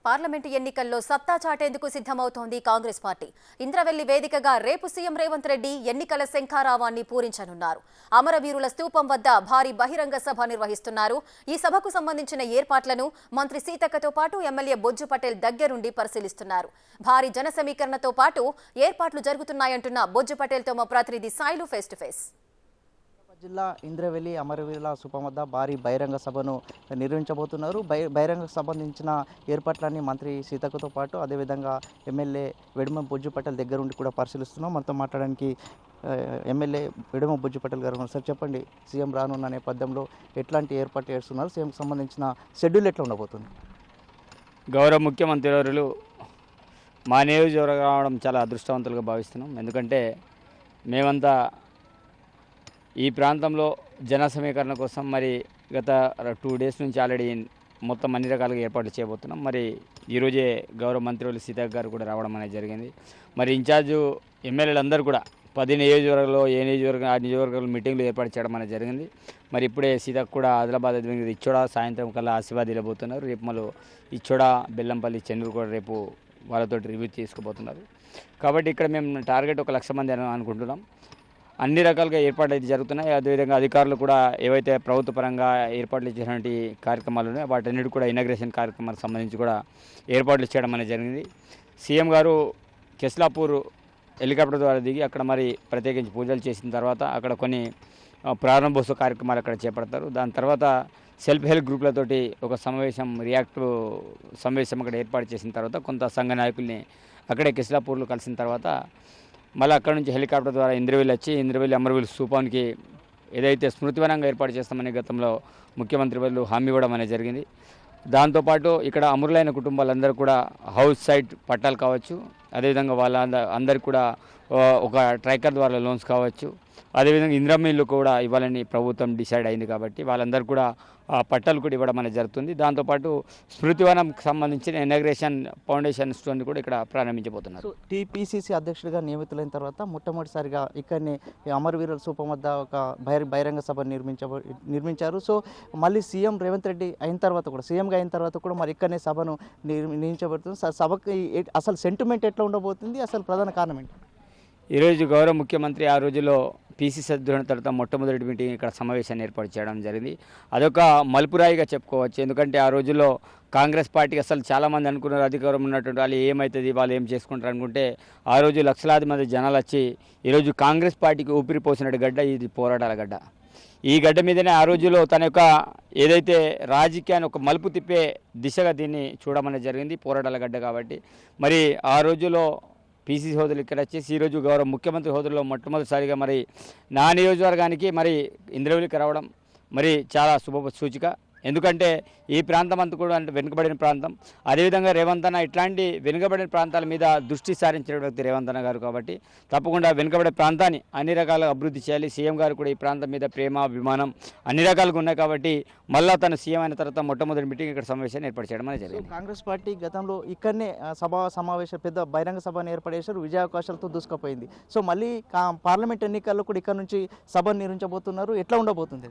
Parliament ఎన్నికల్లో సత్తా చాటేందుకు సిద్ధమవుతోంది కాంగ్రెస్ పార్టీ. ఇంద్రవెల్లి వేదికగా రేపు సీఎం రేవంత్ రెడ్డి ఎన్నికల శంఖారావాన్ని పూరించనున్నారు. అమరవీరుల స్తూపం వద్ద భారీ బహిరంగ సభ నిర్వహిస్తున్నారు. ఈ సభకు సంబంధించిన ఏర్పాట్లను మంత్రి సీతక్కతో పాటు ఎమ్మెల్యే బొజ్జు పటేల్ దగ్గరుండి పరిశీలిస్తున్నారు. భారీ జన సమీకరణతో పాటు ఏర్పాట్లు జరుగుతున్నాయంటున్న బొజ్జు పటేల్తో మా ప్రతినిధి సాయిలు ఫేస్ టు ఫేస్. జిల్లా ఇంద్రవెల్లి అమరవీరుల స్థూపం వద్ద భారీ బహిరంగ సభను నిర్వహించబోతున్నారు. బహిరంగ సంబంధించిన ఏర్పాట్లన్నీ మంత్రి సీతక్కతో పాటు అదేవిధంగా ఎమ్మెల్యే వెడుమ బొజ్జు పటేల్ దగ్గర ఉండి కూడా పరిశీలిస్తున్నాం. మనతో మాట్లాడడానికి ఎమ్మెల్యే వెడుమ బొజ్జు పటేల్ గారు ఉన్నారు. సార్ చెప్పండి, సీఎం రానున్న నేపథ్యంలో ఎట్లాంటి ఏర్పాట్లు చేస్తున్నారు? సీఎంకి సంబంధించిన షెడ్యూల్ ఎట్లా ఉండబోతుంది? గౌరవ ముఖ్యమంత్రి వర్యులు మా నియోజకవర్గం రావడం చాలా అదృష్టవంతులుగా భావిస్తున్నాం. ఎందుకంటే మేమంతా ఈ ప్రాంతంలో జన సమీకరణ కోసం మరి గత 2 డేస్ నుంచి ఆల్రెడీ మొత్తం అన్ని రకాలుగా ఏర్పాట్లు చేయబోతున్నాం. మరి ఈరోజే గౌరవ మంత్రివర్యులు సీతక్క గారు కూడా రావడం అనేది జరిగింది. మరి ఇన్ఛార్జు ఎమ్మెల్యేలు అందరూ కూడా 10 నియోజకవర్గాల్లో ఏ నియోజకవర్గం ఆ నియోజకవర్గాల్లో మీటింగ్లు ఏర్పాటు చేయడం అనేది జరిగింది. మరి ఇప్పుడే సీతక్క కూడా ఆదిలాబాద్ ఇచ్చోడ సాయంత్రం కల్లా ఆశీర్వాద్ వెళ్ళబోతున్నారు. రేపు మళ్ళీ ఇచ్చోడ బెల్లంపల్లి చెన్నూరు కూడా రేపు వాళ్ళతో రివ్యూ తీసుకుపోతున్నారు. కాబట్టి ఇక్కడ మేము టార్గెట్ 1,00,000 మంది అని అనుకుంటున్నాం. అన్ని రకాలుగా ఏర్పాట్లు అయితే జరుగుతున్నాయి. అదేవిధంగా అధికారులు కూడా ఏవైతే ప్రభుత్వ పరంగా ఏర్పాట్లు చేసినటువంటి కార్యక్రమాలు ఉన్నాయో వాటన్నిటి కూడా ఇనాగ్రేషన్ కార్యక్రమాలకు సంబంధించి కూడా ఏర్పాట్లు చేయడం అనేది జరిగింది. సీఎం గారు కెస్లాపూర్ హెలికాప్టర్ ద్వారా దిగి అక్కడ మరి ప్రత్యేకించి పూజలు చేసిన తర్వాత అక్కడ కొన్ని ప్రారంభోత్సవ కార్యక్రమాలు అక్కడ చేపడతారు. దాని తర్వాత సెల్ఫ్ హెల్ప్ గ్రూప్లతోటి ఒక రియాక్టివ్ సమావేశం అక్కడ ఏర్పాటు చేసిన తర్వాత కొంత సంఘ నాయకుల్ని అక్కడే కెస్లాపూర్లో కలిసిన తర్వాత మళ్ళీ అక్కడ నుంచి హెలికాప్టర్ ద్వారా ఇంద్రవెల్లి వచ్చి ఇంద్రవెల్లి అమరవీరుల స్తూపానికి ఏదైతే స్మృతివనంగా ఏర్పాటు చేస్తామని గతంలో ముఖ్యమంత్రి వాళ్ళు హామీ ఇవ్వడం అనేది జరిగింది. దాంతోపాటు ఇక్కడ అమరులైన కుటుంబాలందరూ కూడా హౌస్ సైట్ పట్టాలు కావచ్చు, అదేవిధంగా అందరికి కూడా ఒక ట్రైకర్ ద్వారా లోన్స్ కావచ్చు, అదేవిధంగా ఇందిరమ్మ ఇల్లు కూడా ఇవ్వాలని ప్రభుత్వం డిసైడ్ అయింది. కాబట్టి వాళ్ళందరూ కూడా పట్టాలు కూడా ఇవ్వడం అనేది జరుగుతుంది. దాంతోపాటు స్మృతివనంకి సంబంధించిన ఇనాగ్రేషన్ ఫౌండేషన్ స్టోన్ కూడా ఇక్కడ ప్రారంభించబోతున్నారు. టీపీసీసీ అధ్యక్షుడిగా నియమితులైన తర్వాత మొట్టమొదటిసారిగా ఇక్కడనే అమరవీరుల స్థూపం వద్ద ఒక బహిరంగ సభ నిర్మించారు. సో మళ్ళీ సీఎం రేవంత్ రెడ్డి అయిన తర్వాత కూడా సీఎంగా అయిన తర్వాత కూడా మరి ఇక్కడనే సభను నిర్మించబడుతుంది. సభకి అసలు సెంటిమెంట్ ఎట్లా ఉండబోతుంది? అసలు ప్రధాన కారణం ఏంటి? ఈరోజు గౌరవ ముఖ్యమంత్రి ఆ రోజుల్లో పీసీసీ అధ్యక్షుల తర్వాత మొట్టమొదటి మీటింగ్ ఇక్కడ సమావేశాన్ని ఏర్పాటు చేయడం జరిగింది. అదొక మలుపురాయిగా చెప్పుకోవచ్చు. ఎందుకంటే ఆ రోజుల్లో కాంగ్రెస్ పార్టీకి అసలు చాలామంది అనుకున్నారు అధికారం ఉన్నటువంటి వాళ్ళు ఏమవుతుంది, వాళ్ళు ఏం చేసుకుంటారు అనుకుంటే ఆ రోజు లక్షలాది మంది జనాలు వచ్చి ఈరోజు కాంగ్రెస్ పార్టీకి ఊపిరి పోసినట్టు గడ్డ ఇది పోరాటాల గడ్డ. ఈ గడ్డ మీదనే ఆ రోజుల్లో తన యొక్క ఏదైతే రాజకీయాన్ని ఒక మలుపు తిప్పే దిశగా దీన్ని చూడమనేది జరిగింది, పోరాటాల గడ్డ. కాబట్టి మరి ఆ రోజుల్లో పీసీసీ హోదాలు ఇక్కడ వచ్చేసి ఈరోజు గౌరవ ముఖ్యమంత్రి హోదాలో మొట్టమొదటిసారిగా మరి నా నియోజకవర్గానికి మరి ఇంద్రవెల్లికి రావడం మరి చాలా శుభ సూచిక. ఎందుకంటే ఈ ప్రాంతం అంతా కూడా అంటే వెనుకబడిన ప్రాంతం. అదేవిధంగా రేవంత్ అన్న ఇట్లాంటి వెనుకబడిన ప్రాంతాల మీద దృష్టి సారించిన వ్యక్తి రేవంత్ అన్న గారు. కాబట్టి తప్పకుండా వెనుకబడే ప్రాంతాన్ని అన్ని రకాలుగా అభివృద్ధి చేయాలి. సీఎం గారు కూడా ఈ ప్రాంతం మీద ప్రేమ అభిమానం అన్ని రకాలుగా ఉన్నాయి. కాబట్టి మళ్ళీ తను సీఎం అయిన తర్వాత మొట్టమొదటి మీటింగ్ ఇక్కడ సమావేశాన్ని ఏర్పాటు చేయడం అనేది జరిగింది. కాంగ్రెస్ పార్టీ గతంలో ఇక్కడనే సమావేశం పెద్ద బహిరంగ సభను ఏర్పాటు చేశారు, విజయావకాశాలతో దూసుకుపోయింది. సో మళ్ళీ పార్లమెంట్ ఎన్నికల్లో కూడా ఇక్కడ నుంచి సభను నిర్వహించబోతున్నారు. ఎట్లా ఉండబోతుంది?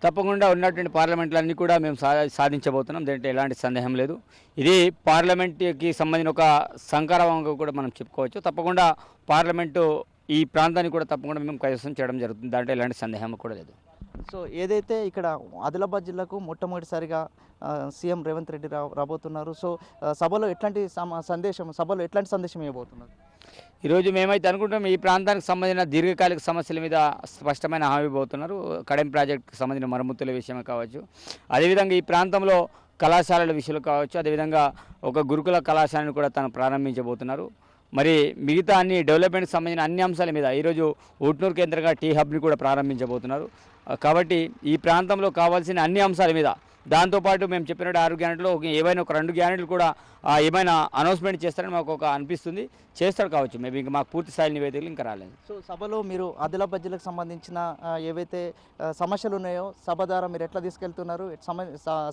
తప్పకుండా ఉన్నటువంటి పార్లమెంట్లన్నీ కూడా మేము సాధించబోతున్నాం. దీంట్లో ఎలాంటి సందేహం లేదు. ఇది పార్లమెంట్కి సంబంధించిన ఒక సంకరవంగా కూడా మనం చెప్పుకోవచ్చు. తప్పకుండా పార్లమెంటు ఈ ప్రాంతాన్ని కూడా తప్పకుండా మేము కైవసం చేయడం జరుగుతుంది. దాంట్లో ఎలాంటి సందేహం కూడా లేదు. సో ఏదైతే ఇక్కడ ఆదిలాబాద్ జిల్లాకు మొట్టమొదటిసారిగా సీఎం రేవంత్ రెడ్డి రాబోతున్నారు. సో సభలో ఎట్లాంటి సందేశం ఇవ్వబోతున్నారు? ఈరోజు మేమైతే అనుకుంటాం ఈ ప్రాంతానికి సంబంధించిన దీర్ఘకాలిక సమస్యల మీద స్పష్టమైన హామీ పోతున్నారు. కడెం ప్రాజెక్టుకు సంబంధించిన మరమ్మతుల విషయమే కావచ్చు, అదేవిధంగా ఈ ప్రాంతంలో కళాశాలల విషయాలు కావచ్చు, అదేవిధంగా ఒక గురుకుల కళాశాలను కూడా తను ప్రారంభించబోతున్నారు. మరి మిగతా అన్ని డెవలప్మెంట్కి సంబంధించిన అన్ని అంశాల మీద ఈరోజు ఊట్నూరు కేంద్రంగా టీ హబ్ని కూడా ప్రారంభించబోతున్నారు. కాబట్టి ఈ ప్రాంతంలో కావాల్సిన అన్ని అంశాల మీద, దాంతోపాటు మేము చెప్పినట్టు 6 గ్యారెంటీలో ఏవైనా ఒక 2 గ్యారెంటీలు కూడా ఏమైనా అనౌన్స్మెంట్ చేస్తారని మాకు ఒక అనిపిస్తుంది. చేస్తారు కావచ్చు, మేబీ ఇంకా మాకు పూర్తి స్థాయి నివేదికలు ఇంకా రాలేదు. సో సభలో మీరు ఆదిలాబాద్ జిల్లాకు సంబంధించిన ఏవైతే సమస్యలు ఉన్నాయో సభ ద్వారా మీరు ఎట్లా తీసుకెళ్తున్నారు,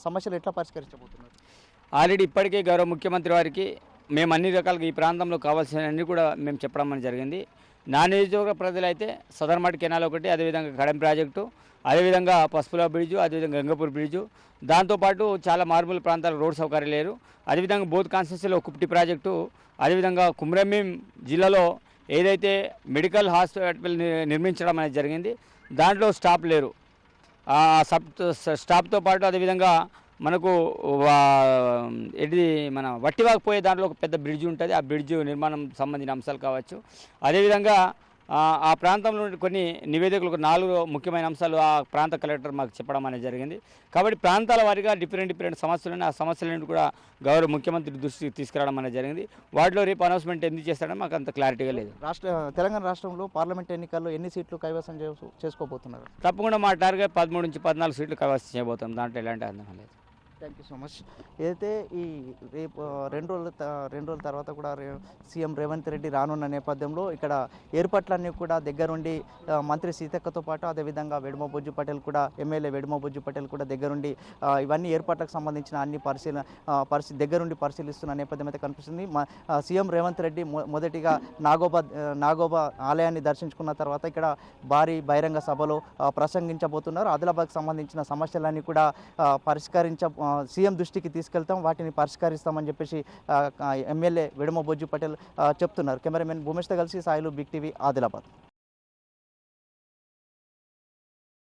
సమస్యలు ఎట్లా పరిష్కరించబోతున్నారు? ఆల్రెడీ ఇప్పటికే గౌరవ ముఖ్యమంత్రి వారికి మేము అన్ని రకాలుగా ఈ ప్రాంతంలో కావాల్సినవన్నీ కూడా మేము చెప్పడం జరిగింది. నా నియోజకవర్గ ప్రజలైతే సదర్మట్ కెనాల్ ఒకటి, అదేవిధంగా కడెం ప్రాజెక్టు, అదేవిధంగా పసుపుల బ్రిడ్జు, అదేవిధంగా గంగపూర్ బ్రిడ్జు, దాంతోపాటు చాలా మారుమూల ప్రాంతాలకు రోడ్ సౌకర్యం లేరు. అదేవిధంగా బోత్ కాన్స్టిట్యూన్సీలో కుప్టి ప్రాజెక్టు, అదేవిధంగా కుమ్రంభీం జిల్లాలో ఏదైతే మెడికల్ హాస్పిటల్ నిర్మించడం అనేది జరిగింది, దాంట్లో స్టాఫ్ లేరు. ఆ స్టాఫ్తో పాటు అదేవిధంగా మనకు ఏంటిది మన వట్టివాకపోయే దాంట్లో ఒక పెద్ద బ్రిడ్జ్ ఉంటుంది. ఆ బ్రిడ్జ్ నిర్మాణం సంబంధించిన అంశాలు కావచ్చు. అదేవిధంగా ఆ ప్రాంతంలో కొన్ని నివేదికలకు 4 ముఖ్యమైన అంశాలు ఆ ప్రాంత కలెక్టర్ మాకు చెప్పడం అనేది జరిగింది. కాబట్టి ప్రాంతాల వారీగా డిఫరెంట్ సమస్యలను, ఆ సమస్యలను కూడా గౌరవ ముఖ్యమంత్రి దృష్టికి తీసుకురావడం అనేది జరిగింది. వాటిలో రేపు అనౌన్స్మెంట్ ఎందుకు చేస్తాడని మాకు అంత క్లారిటీగా లేదు. తెలంగాణ రాష్ట్రంలో పార్లమెంట్ ఎన్నికల్లో ఎన్ని సీట్లు కైవసం చేసుకోబోతున్నారు? తప్పకుండా మా టార్గెట్ 13 నుంచి 14 సీట్లు కైవసం చేయబోతాం. దాంట్లో ఎలాంటి అర్థం లేదు. Thank you so much. ఏదైతే ఈ రేపు 2 రోజుల తర్వాత కూడా సీఎం రేవంత్ రెడ్డి రానున్న నేపథ్యంలో ఇక్కడ ఏర్పాట్లన్నీ కూడా దగ్గరుండి మంత్రి సీతక్కతో పాటు అదేవిధంగా వెడుమబొజ్జు పటేల్ కూడా, ఎమ్మెల్యే వెడుమబొజ్జు పటేల్ కూడా దగ్గరుండి ఇవన్నీ ఏర్పాట్లకు సంబంధించిన అన్ని దగ్గరుండి పరిశీలిస్తున్న నేపథ్యం అయితే కనిపిస్తుంది. సీఎం రేవంత్ రెడ్డి మొదటిగా నాగోబా ఆలయాన్ని దర్శించుకున్న తర్వాత ఇక్కడ భారీ బహిరంగ సభలో ప్రసంగించబోతున్నారు. ఆదిలాబాద్కి సంబంధించిన సమస్యలన్నీ కూడా సీఎం దృష్టికి తీసుకెళ్తాం, వాటిని పరిష్కరిస్తామని చెప్పేసి ఎమ్మెల్యే వెడుమబొజ్జు పటేల్ చెప్తున్నారు. కెమెరామెన్ భూమేష్తో కలిసి సాయిలు, బిగ్ టీవీ, ఆదిలాబాద్.